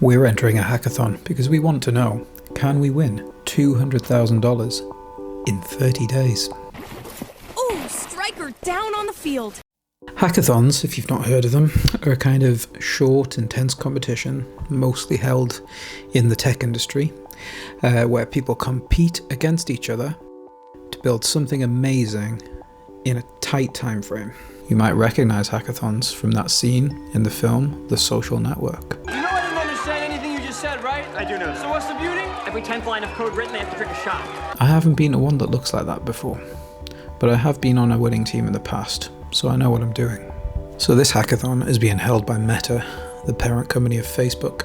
We're entering a hackathon because we want to know, can we win $200,000 in 30 days? Ooh, striker down on the field. Hackathons, if you've not heard of them, are a kind of short, intense competition, mostly held in the tech industry, where people compete against each other to build something amazing in a tight time frame. You might recognise hackathons from that scene in the film The Social Network. You know I didn't understand anything you just said, right? I do know. So what's the beauty? Every 10th line of code written, they have to drink a shot. I haven't been to one that looks like that before, but I have been on a winning team in the past, so I know what I'm doing. So this hackathon is being held by Meta, the parent company of Facebook,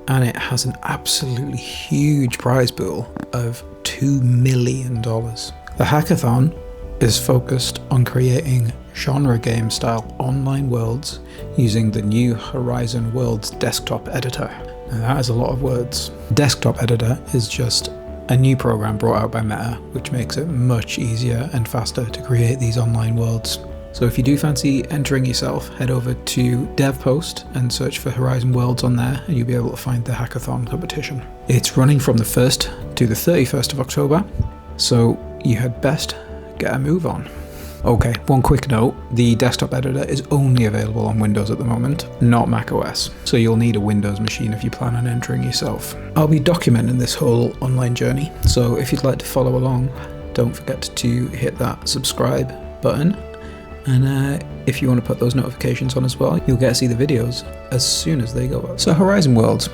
and it has an absolutely huge prize pool of $2 million. The hackathon is focused on creating genre game style online worlds using the new Horizon Worlds desktop editor. Now that is a lot of words. Desktop editor is just a new program brought out by Meta, which makes it much easier and faster to create these online worlds. So if you do fancy entering yourself, head over to DevPost and search for Horizon Worlds on there, and you'll be able to find the hackathon competition. It's running from the 1st to the 31st of October, so you had best get a move on. Okay, one quick note, the desktop editor is only available on Windows at the moment, not macOS, so you'll need a Windows machine if you plan on entering yourself. I'll be documenting this whole online journey, so if you'd like to follow along, don't forget to hit that subscribe button, and if you want to put those notifications on as well, you'll get to see the videos as soon as they go up. So Horizon Worlds,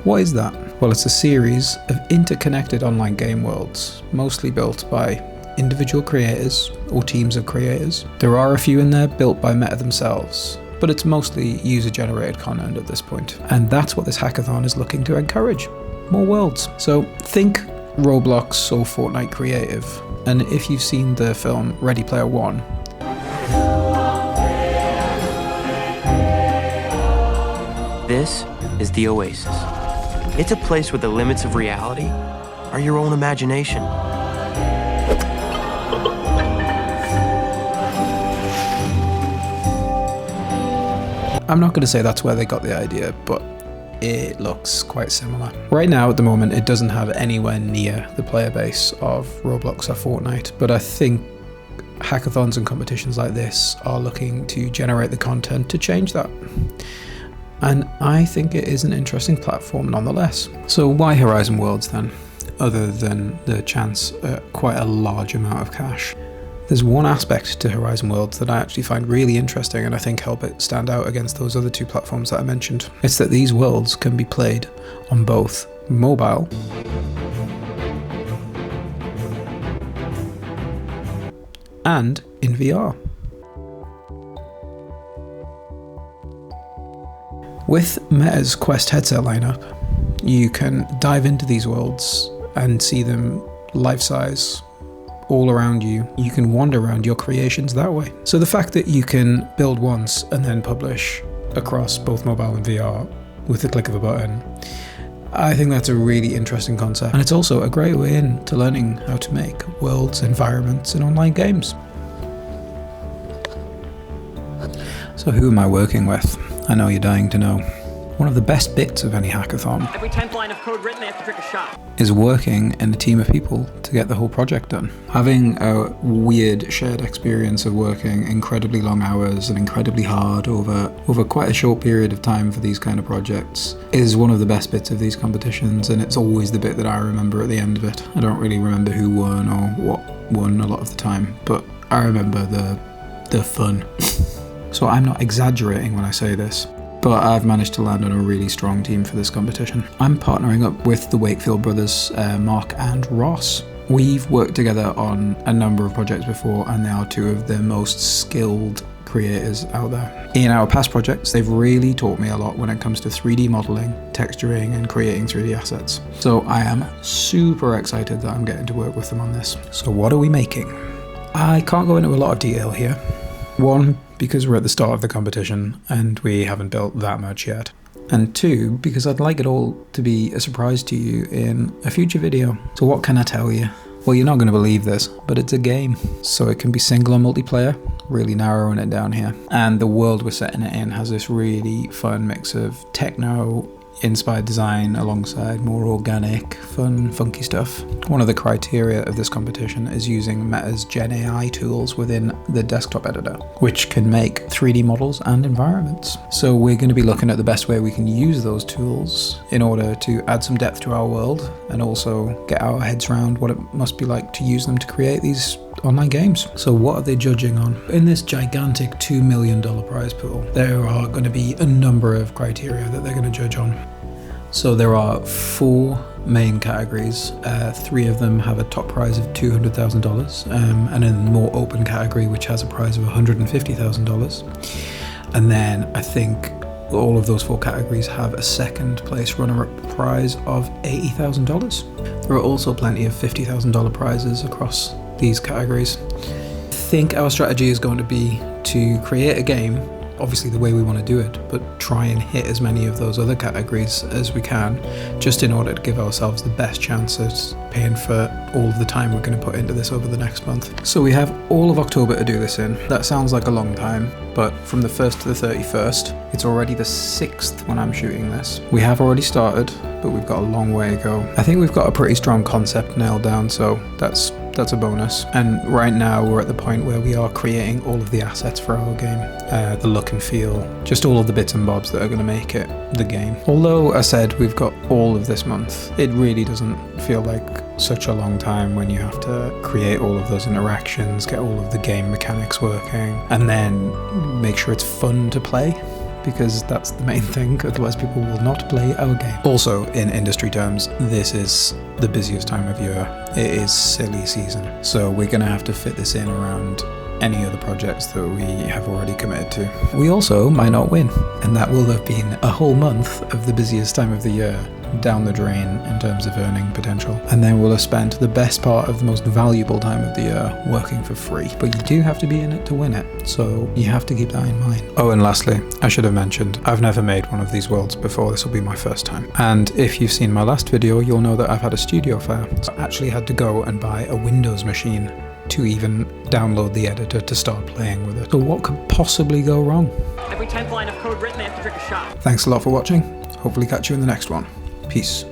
what is that? Well, it's a series of interconnected online game worlds, mostly built by individual creators or teams of creators. There are a few in there built by Meta themselves, but it's mostly user-generated content at this point. And that's what this hackathon is looking to encourage, more worlds. So think Roblox or Fortnite creative. And if you've seen the film Ready Player One, this is the Oasis. It's a place where the limits of reality are your own imagination. I'm not going to say that's where they got the idea, but it looks quite similar. Right now, at the moment, it doesn't have anywhere near the player base of Roblox or Fortnite, but I think hackathons and competitions like this are looking to generate the content to change that. And I think it is an interesting platform nonetheless. So why Horizon Worlds then, other than the chance at quite a large amount of cash? There's one aspect to Horizon Worlds that I actually find really interesting and I think help it stand out against those other two platforms that I mentioned. It's that these worlds can be played on both mobile and in VR. With Meta's Quest headset lineup, you can dive into these worlds and see them life-size all around you. You can wander around your creations that way. So the fact that you can build once and then publish across both mobile and VR with the click of a button, I think that's a really interesting concept. And it's also a great way into learning how to make worlds, environments, and online games. So who am I working with? I know you're dying to know. One of the best bits of any hackathon, Every 10th line of code written, they have to drink a shot. is working in a team of people to get the whole project done. Having a weird shared experience of working incredibly long hours and incredibly hard over quite a short period of time for these kind of projects is one of the best bits of these competitions, and it's always the bit that I remember at the end of it. I don't really remember who won or what won a lot of the time, but I remember the fun. So I'm not exaggerating when I say this, but I've managed to land on a really strong team for this competition. I'm partnering up with the Wakefield brothers, Mark and Ross. We've worked together on a number of projects before, and they are two of the most skilled creators out there. In our past projects, they've really taught me a lot when it comes to 3D modeling, texturing, and creating 3D assets. So I am super excited that I'm getting to work with them on this. So what are we making? I can't go into a lot of detail here. One, because we're at the start of the competition and we haven't built that much yet. And two, because I'd like it all to be a surprise to you in a future video. So what can I tell you? Well, you're not going to believe this, but it's a game. So it can be single or multiplayer, really narrowing it down here. And the world we're setting it in has this really fun mix of techno, inspired design alongside more organic, fun, funky stuff. One of the criteria of this competition is using Meta's Gen AI tools within the desktop editor, which can make 3D models and environments. So we're going to be looking at the best way we can use those tools in order to add some depth to our world and also get our heads around what it must be like to use them to create these online games. So what are they judging on? In this gigantic $2 million prize pool, there are going to be a number of criteria that they're going to judge on. So there are 4 main categories. 3 of them have a top prize of $200,000 and a more open category which has a prize of $150,000. And then I think all of those 4 categories have a second place runner-up prize of $80,000. There are also plenty of $50,000 prizes across these categories. I think our strategy is going to be to create a game, obviously the way we want to do it, but try and hit as many of those other categories as we can, just in order to give ourselves the best chance at paying for all of the time we're going to put into this over the next month. So we have all of October to do this in. That sounds like a long time, but from the 1st to the 31st, it's already the 6th when I'm shooting this. We have already started, but we've got a long way to go. I think we've got a pretty strong concept nailed down, so that's a bonus. And right now we're at the point where we are creating all of the assets for our game, the look and feel, just all of the bits and bobs that are going to make it the game. Although I said we've got all of this month, it really doesn't feel like such a long time when you have to create all of those interactions, get all of the game mechanics working, and then make sure it's fun to play, because that's the main thing, otherwise people will not play our game. Also, in industry terms, this is the busiest time of year. It is silly season, so we're going to have to fit this in around any other projects that we have already committed to. We also might not win, and that will have been a whole month of the busiest time of the year down the drain in terms of earning potential. And then we'll have spent the best part of the most valuable time of the year working for free. But you do have to be in it to win it, so you have to keep that in mind. Oh, and lastly, I should have mentioned, I've never made one of these worlds before. This will be my first time. And if you've seen my last video, you'll know that I've had a studio fair. So I actually had to go and buy a Windows machine to even download the editor to start playing with it. So what could possibly go wrong? Every 10th line of code written, they have to trick a shot. Thanks a lot for watching. Hopefully catch you in the next one. Peace.